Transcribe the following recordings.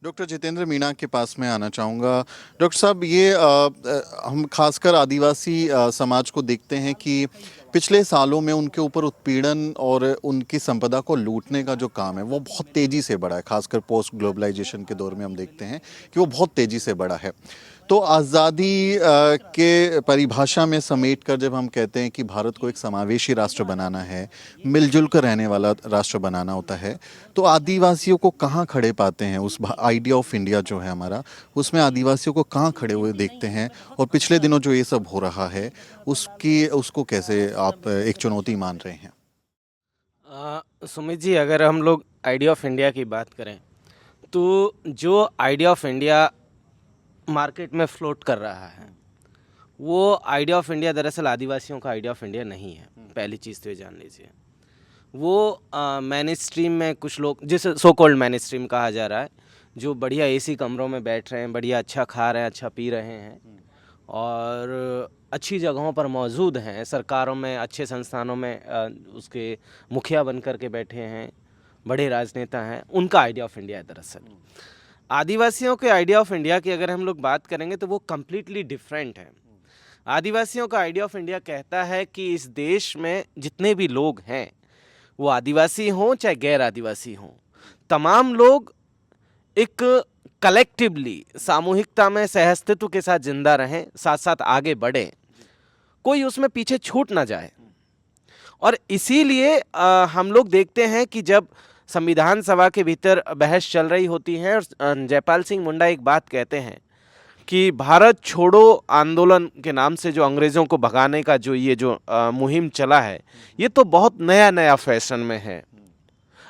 Doctor Jitendra Meena के पास मैं आना चाहूँगा। डॉक्टर साहब, ये हम खासकर आदिवासी समाज को देखते हैं कि पिछले सालों में उनके ऊपर उत्पीड़न और उनकी संपदा को लूटने का जो काम है वो बहुत तेज़ी से बढ़ा है। खासकर पोस्ट ग्लोबलाइजेशन के दौर में हम देखते हैं कि वो बहुत तेज़ी से बढ़ा है। तो आज़ादी के परिभाषा में समेट कर जब हम कहते हैं कि भारत को एक समावेशी राष्ट्र बनाना है, मिलजुल कर रहने वाला राष्ट्र बनाना होता है, तो आदिवासियों को कहाँ खड़े पाते हैं? उस आइडिया ऑफ इंडिया जो है हमारा, उसमें आदिवासियों को कहाँ खड़े हुए देखते हैं? और पिछले दिनों जो ये सब हो रहा है उसको कैसे आप एक चुनौती मान रहे हैं? सुमित जी, अगर हम लोग आइडिया ऑफ इंडिया की बात करें तो जो आइडिया ऑफ इंडिया मार्केट में फ्लोट कर रहा है वो आइडिया ऑफ इंडिया दरअसल आदिवासियों का आइडिया ऑफ इंडिया नहीं है। पहली चीज़ तो ये जान लीजिए। वो मेन स्ट्रीम में कुछ लोग, जिसे सो कॉल्ड मेन स्ट्रीम कहा जा रहा है, जो बढ़िया एसी कमरों में बैठ रहे हैं, बढ़िया अच्छा खा रहे हैं, अच्छा पी रहे हैं और अच्छी जगहों पर मौजूद हैं, सरकारों में, अच्छे संस्थानों में उसके मुखिया बन कर के बैठे हैं, बड़े राजनेता हैं, उनका आइडिया ऑफ इंडिया है दरअसल। आदिवासियों के आइडिया ऑफ इंडिया की अगर हम लोग बात करेंगे तो वो कम्प्लीटली डिफरेंट है। आदिवासियों का आइडिया ऑफ इंडिया कहता है कि इस देश में जितने भी लोग हैं, वो आदिवासी हों चाहे गैर आदिवासी हों, तमाम लोग एक कलेक्टिवली सामूहिकता में सहअस्तित्व के साथ जिंदा रहें, साथ साथ आगे बढ़ें, कोई उसमें पीछे छूट ना जाए। और इसीलिए हम लोग देखते हैं कि जब संविधान सभा के भीतर बहस चल रही होती है और जयपाल सिंह मुंडा एक बात कहते हैं कि भारत छोड़ो आंदोलन के नाम से जो अंग्रेज़ों को भगाने का जो ये जो मुहिम चला है, ये तो बहुत नया नया फैशन में है।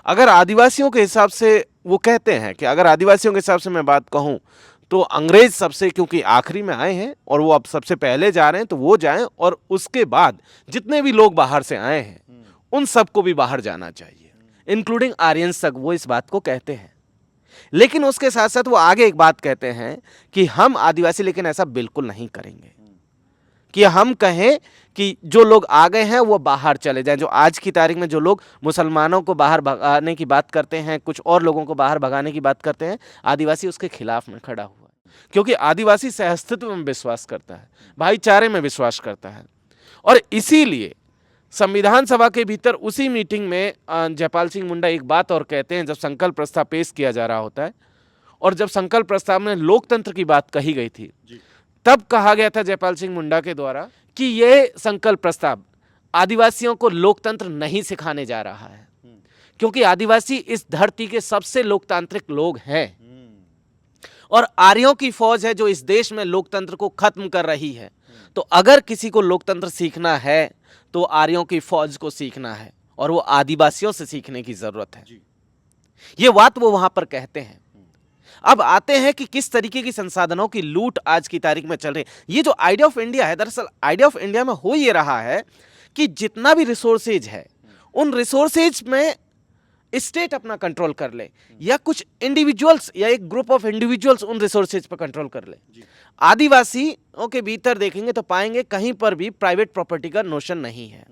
अगर आदिवासियों के हिसाब से वो कहते हैं कि अगर आदिवासियों के हिसाब से मैं बात कहूँ तो अंग्रेज सबसे, क्योंकि आखिरी में आए हैं और वो अब सबसे पहले जा रहे हैं, तो वो जाएं और उसके बाद जितने भी लोग बाहर से आए हैं उन सबको भी बाहर जाना चाहिए, इंक्लूडिंग आर्यंस तक, वो इस बात को कहते हैं। लेकिन उसके साथ साथ वो आगे एक बात कहते हैं कि हम आदिवासी लेकिन ऐसा बिल्कुल नहीं करेंगे कि हम कहें कि जो लोग आ गए हैं वो बाहर चले जाएं। जो आज की तारीख में जो लोग मुसलमानों को बाहर भगाने की बात करते हैं, कुछ और लोगों को बाहर भगाने की बात करते हैं, आदिवासी उसके खिलाफ में खड़ा हुआ है, क्योंकि आदिवासी सहअस्तित्व में विश्वास करता है, भाईचारे में विश्वास करता है। और इसीलिए संविधान सभा के भीतर उसी मीटिंग में जयपाल सिंह मुंडा एक बात और कहते हैं, जब संकल्प प्रस्ताव पेश किया जा रहा होता है और जब संकल्प प्रस्ताव में लोकतंत्र की बात कही गई थी, तब कहा गया था जयपाल सिंह मुंडा के द्वारा कि यह संकल्प प्रस्ताव आदिवासियों को लोकतंत्र नहीं सिखाने जा रहा है, क्योंकि आदिवासी इस धरती के सबसे लोकतांत्रिक लोग हैं और आर्यों की फौज है जो इस देश में लोकतंत्र को खत्म कर रही है। तो अगर किसी को लोकतंत्र सीखना है तो आर्यों की फौज को सीखना है और वो आदिवासियों से सीखने की जरूरत है। ये बात वो वहां पर कहते हैं। अब आते हैं कि किस तरीके की संसाधनों की लूट आज की तारीख में चल रही है। ये जो आइडिया ऑफ इंडिया है, दरअसल आइडिया ऑफ इंडिया में हो ये रहा है कि जितना भी रिसोर्सेज है उन रिसोर्सेज में स्टेट अपना कंट्रोल कर ले या कुछ इंडिविजुअल्स या एक ग्रुप ऑफ इंडिविजुअल्स उन रिसोर्सेज पर कंट्रोल कर ले। आदिवासियों के भीतर देखेंगे तो पाएंगे कहीं पर भी प्राइवेट प्रॉपर्टी का नोशन नहीं है।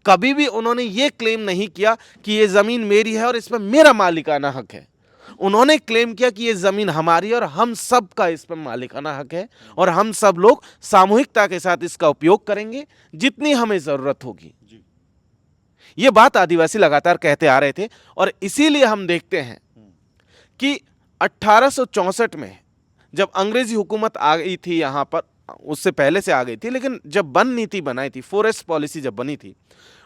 कभी भी उन्होंने ये क्लेम नहीं किया कि ये जमीन मेरी है और इस पर मेरा मालिकाना हक है। उन्होंने क्लेम किया कि ये जमीन हमारी और हम सब का इस पर मालिकाना हक है और हम सब लोग सामूहिकता के साथ इसका उपयोग करेंगे जितनी हमें जरूरत होगी। ये बात आदिवासी लगातार कहते आ रहे थे और इसीलिए हम देखते हैं कि 1864 में जब अंग्रेजी हुकूमत आ गई थी यहाँ पर, उससे पहले से आ गई थी, लेकिन जब वन नीति बनाई थी, फॉरेस्ट पॉलिसी जब बनी थी,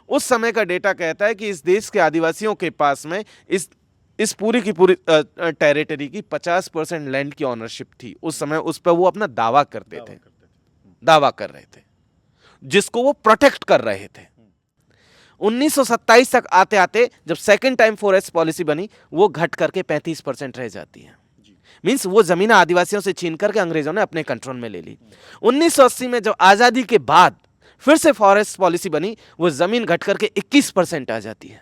उस समय का डेटा कहता है कि इस देश के आदिवासियों के पास में इस पूरी की पूरी टेरिटरी की 50% लैंड की ऑनरशिप थी। उस समय उस पर वो अपना दावा करते थे, दावा कर रहे थे, जिसको वो प्रोटेक्ट कर रहे थे। 1927 तक आते आते जब सेकंड टाइम फॉरेस्ट पॉलिसी बनी, वो घट करके 35% रह जाती है। मींस वो जमीन आदिवासियों से छीन करके अंग्रेजों ने अपने कंट्रोल में ले ली। 1980 में जब आजादी के बाद फिर से फॉरेस्ट पॉलिसी बनी, वो जमीन घट करके 21% आ जाती है।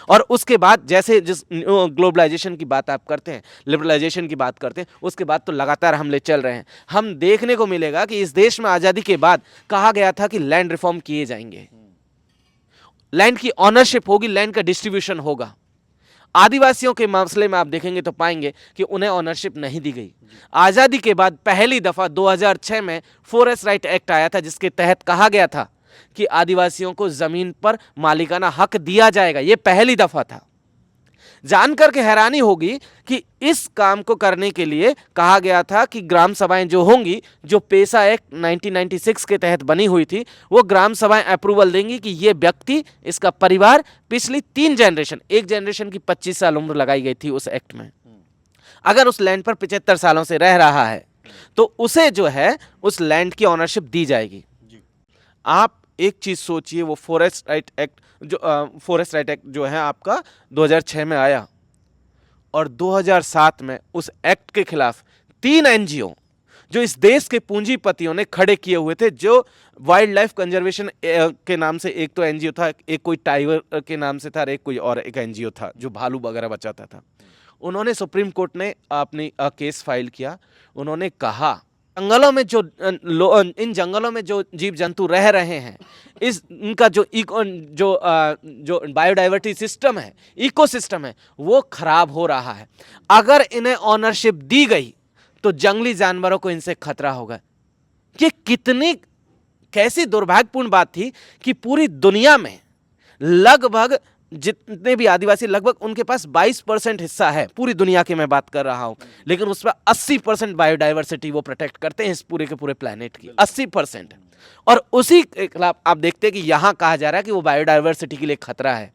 और उसके बाद जैसे जिस ग्लोबलाइजेशन की बात आप करते हैं, लिबरलाइजेशन की बात करते हैं, उसके बाद तो लगातार हमले चल रहे हैं। हम देखने को मिलेगा कि इस देश में आजादी के बाद कहा गया था कि लैंड रिफॉर्म किए जाएंगे, लैंड की ऑनरशिप होगी, लैंड का डिस्ट्रीब्यूशन होगा। आदिवासियों के मसले में आप देखेंगे तो पाएंगे कि उन्हें ऑनरशिप नहीं दी गई। आज़ादी के बाद पहली दफ़ा 2006 में फॉरेस्ट राइट एक्ट आया था, जिसके तहत कहा गया था कि आदिवासियों को ज़मीन पर मालिकाना हक दिया जाएगा। ये पहली दफ़ा था। जानकर के हैरानी होगी कि इस काम को करने के लिए कहा गया था कि ग्राम सभाएं जो होंगी, जो पेशा एक्ट 1996 के तहत बनी हुई थी, वो ग्राम सभाएं अप्रूवल देंगी कि ये व्यक्ति, इसका परिवार पिछली 3 जनरेशन, एक जनरेशन की 25 साल उम्र लगाई गई थी उस एक्ट में, अगर उस लैंड पर 75 सालों से रह रहा है तो उसे जो है उस लैंड की ऑनरशिप दी जाएगी। आप एक चीज सोचिए, वो फॉरेस्ट राइट एक्ट जो है आपका 2006 में आया, और 2007 में उस एक्ट के खिलाफ 3 एनजीओ जो इस देश के पूंजीपतियों ने खड़े किए हुए थे, जो वाइल्ड लाइफ कंजर्वेशन के नाम से एक तो एनजीओ था, एक कोई टाइगर के नाम से था, और एक कोई और एक एनजीओ था जो भालू वगैरह बचाता था। उन्होंने सुप्रीम कोर्ट ने अपनी केस फाइल किया। उन्होंने कहा जंगलों में इन जंगलों में जो जीव जंतु रह रहे हैं, इनका जो बायोडाइवर्सिटी सिस्टम है, इकोसिस्टम है, वो खराब हो रहा है। अगर इन्हें ऑनरशिप दी गई तो जंगली जानवरों को इनसे खतरा होगा। ये कैसी दुर्भाग्यपूर्ण बात थी कि पूरी दुनिया में लगभग जितने भी आदिवासी, लगभग उनके पास 22% हिस्सा है, पूरी दुनिया की मैं बात कर रहा हूं, लेकिन उसमें 80% बायोडाइवर्सिटी वो प्रोटेक्ट करते हैं इस पूरे के पूरे प्लेनेट की, 80%। और उसी के खिलाफ आप देखते हैं कि यहां कहा जा रहा है कि वो बायोडाइवर्सिटी के लिए खतरा है,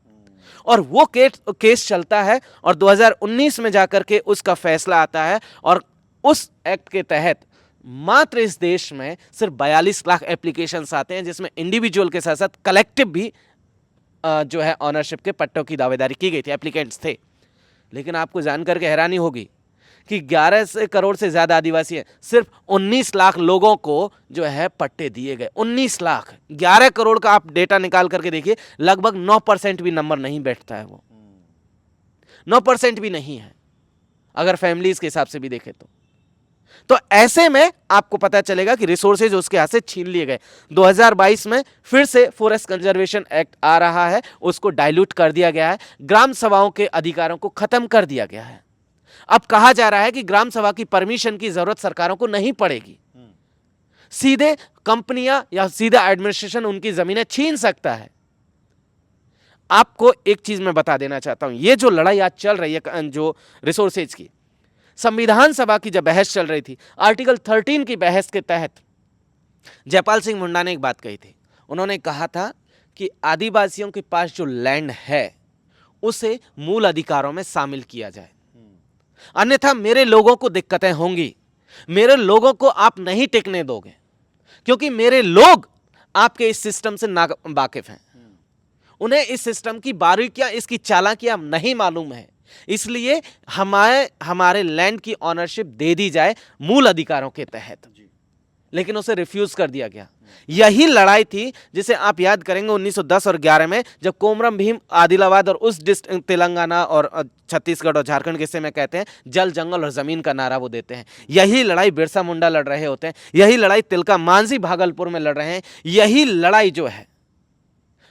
और वो केस चलता है, और 2019 में जाकर के उसका फैसला आता है, और उस एक्ट के तहत मात्र इस देश में सिर्फ 42 लाख एप्लीकेशंस आते हैं, जिसमें इंडिविजुअल के साथ साथ कलेक्टिव भी जो है ऑनरशिप के पट्टों की दावेदारी की गई थी, एप्लीकेंट्स थे। लेकिन आपको जानकर के हैरानी होगी कि 11 करोड़ से ज्यादा आदिवासी हैं, सिर्फ 19 लाख लोगों को जो है पट्टे दिए गए। 19 लाख, 11 करोड़ का आप डेटा निकाल करके देखिए, लगभग 9% भी नंबर नहीं बैठता है, वो 9% भी नहीं है अगर फैमिलीज के हिसाब से भी देखें तो ऐसे में आपको पता चलेगा कि रिसोर्सेज उसके हाथ से छीन लिए गए। 2022 में फिर से फॉरेस्ट कंजर्वेशन एक्ट आ रहा है, उसको डाइल्यूट कर दिया गया है, ग्राम सभाओं के अधिकारों को खत्म कर दिया गया है। अब कहा जा रहा है कि ग्राम सभा की परमिशन की जरूरत सरकारों को नहीं पड़ेगी, सीधे कंपनियां या सीधा एडमिनिस्ट्रेशन उनकी जमीनें छीन सकता है। आपको एक चीज मैं बता देना चाहता हूं, ये जो लड़ाई आज चल रही है जो रिसोर्सेज की, संविधान सभा की जब बहस चल रही थी, आर्टिकल 13 की बहस के तहत जयपाल सिंह मुंडा ने एक बात कही थी। उन्होंने कहा था कि आदिवासियों के पास जो लैंड है उसे मूल अधिकारों में शामिल किया जाए, अन्यथा मेरे लोगों को दिक्कतें होंगी, मेरे लोगों को आप नहीं टिकने दोगे, क्योंकि मेरे लोग आपके इस सिस्टम से ना वाकिफ हैं, उन्हें इस सिस्टम की बारीकियां, इसकी चालाकियां नहीं मालूम है, इसलिए हमारे लैंड की ऑनरशिप दे दी जाए मूल अधिकारों के तहत। लेकिन उसे रिफ्यूज कर दिया गया। यही लड़ाई थी जिसे आप याद करेंगे 1910 और 11 में, जब कोमरम भीम आदिलाबाद और उस तेलंगाना और छत्तीसगढ़ और झारखंड के हिस्से में कहते हैं जल जंगल और जमीन का नारा वो देते हैं। यही लड़ाई बिरसा मुंडा लड़ रहे होते हैं, यही लड़ाई तिलका मांझी भागलपुर में लड़ रहे हैं, यही लड़ाई जो है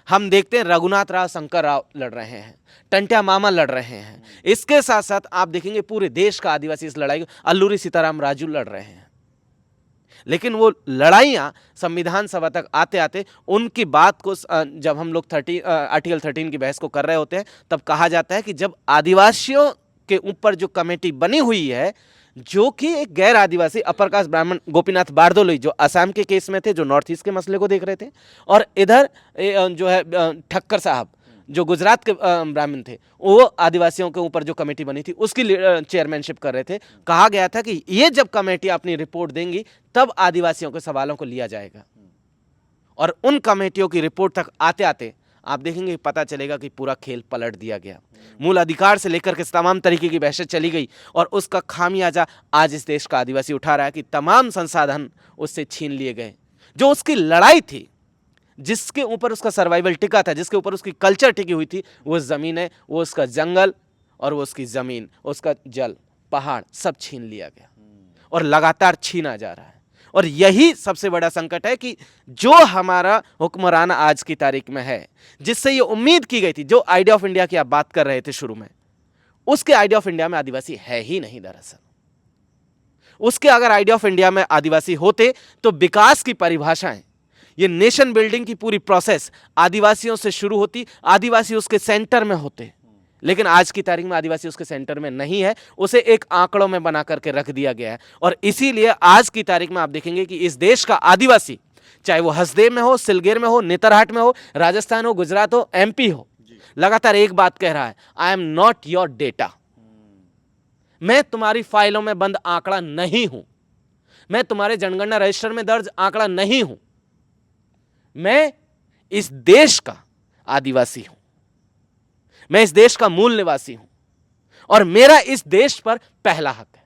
हम देखते हैं रघुनाथ राव शंकर राव लड़ रहे हैं, टंट्या मामा लड़ रहे हैं। इसके साथ साथ आप देखेंगे पूरे देश का आदिवासी इस लड़ाई, अल्लूरी सीताराम राजू लड़ रहे हैं। लेकिन वो लड़ाइयाँ संविधान सभा तक आते आते उनकी बात को जब हम लोग आर्टिकल 13 की बहस को कर रहे होते हैं, तब कहा जाता है कि जब आदिवासियों के ऊपर जो कमेटी बनी हुई है, जो कि एक गैर आदिवासी अपर कास्ट ब्राह्मण गोपीनाथ बारदोलोई जो असम के केस में थे, जो नॉर्थ ईस्ट के मसले को देख रहे थे, और इधर जो है ठक्कर साहब जो गुजरात के ब्राह्मण थे, वो आदिवासियों के ऊपर जो कमेटी बनी थी उसकी चेयरमैनशिप कर रहे थे। कहा गया था कि ये जब कमेटी अपनी रिपोर्ट देंगी तब आदिवासियों के सवालों को लिया जाएगा, और उन कमेटियों की रिपोर्ट तक आते आते आप देखेंगे पता चलेगा कि पूरा खेल पलट दिया गया। मूल अधिकार से लेकर के तमाम तरीके की बहस चली गई, और उसका खामियाजा आज इस देश का आदिवासी उठा रहा है कि तमाम संसाधन उससे छीन लिए गए। जो उसकी लड़ाई थी, जिसके ऊपर उसका सर्वाइवल टिका था, जिसके ऊपर उसकी कल्चर टिकी हुई थी, वो ज़मीन है, वो उसका जंगल और वो उसकी ज़मीन, उसका जल, पहाड़ सब छीन लिया गया, और लगातार छीना जा रहा है। और यही सबसे बड़ा संकट है कि जो हमारा हुक्मरान आज की तारीख में है, जिससे ये उम्मीद की गई थी, जो आइडिया ऑफ इंडिया की आप बात कर रहे थे शुरू में, उसके आइडिया ऑफ इंडिया में आदिवासी है ही नहीं दरअसल। उसके अगर आइडिया ऑफ इंडिया में आदिवासी होते तो विकास की परिभाषाएं, ये नेशन बिल्डिंग की पूरी प्रोसेस आदिवासियों से शुरू होती, आदिवासी उसके सेंटर में होते। लेकिन आज की तारीख में आदिवासी उसके सेंटर में नहीं है, उसे एक आंकड़ों में बना करके रख दिया गया है। और इसीलिए आज की तारीख में आप देखेंगे कि इस देश का आदिवासी, चाहे वो हसदेव में हो, सिलगेर में हो, नेतरहाट में हो, राजस्थान हो, गुजरात हो, एमपी हो, लगातार एक बात कह रहा है, I am not your data. मैं तुम्हारी फाइलों में बंद आंकड़ा नहीं हूं, मैं तुम्हारे जनगणना रजिस्टर में दर्ज आंकड़ा नहीं हूं, मैं इस देश का आदिवासी हूं, मैं इस देश का मूल निवासी हूं और मेरा इस देश पर पहला हक है।